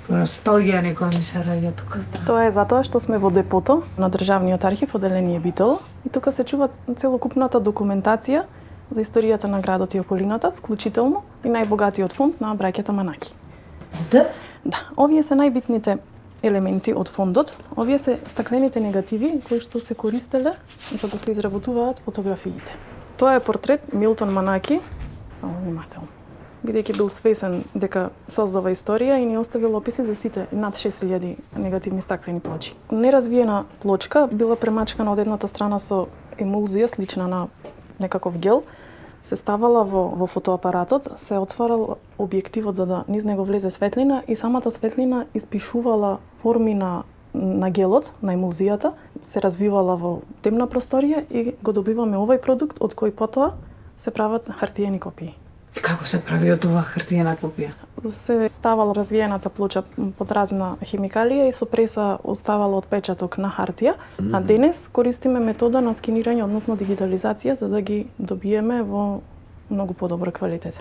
Носталгија некоја ми се раѓа тука. Тоа е затоа што сме во депото на Државниот архив, одделение Битола, и тука се чува целокупната документација за историјата на градот и околината, вклучително и најбогатиот фонд на браќата Манаки. Да? Да, овие се најбитните елементи од фондот. Овие се стаклените негативи кои што се користеле за да се изработуваат фотографиите. Тоа е портрет Милтон Манаки, само внимателно. Бидејќи бил свесен дека создава историја и ни оставил описи за сите над 6000 негативни стаклени плочи. Неразвиена плочка била премачкана од едната страна со емулзија слична на некаков гел, се ставала во фотоапаратот, се отварал објективот за да низ него влезе светлина и самата светлина испишувала форми на гелот, на емулзијата, се развивала во темна просторија и го добиваме овој продукт од кој потоа се прават хартиени копии. И како се прави од ова хартиена копија? Се ставала развиената плоча под разна химикалија и со преса оставала отпечаток на хартија, а денес користиме метода на скенирање, односно дигитализација, за да ги добиеме во многу подобар квалитет.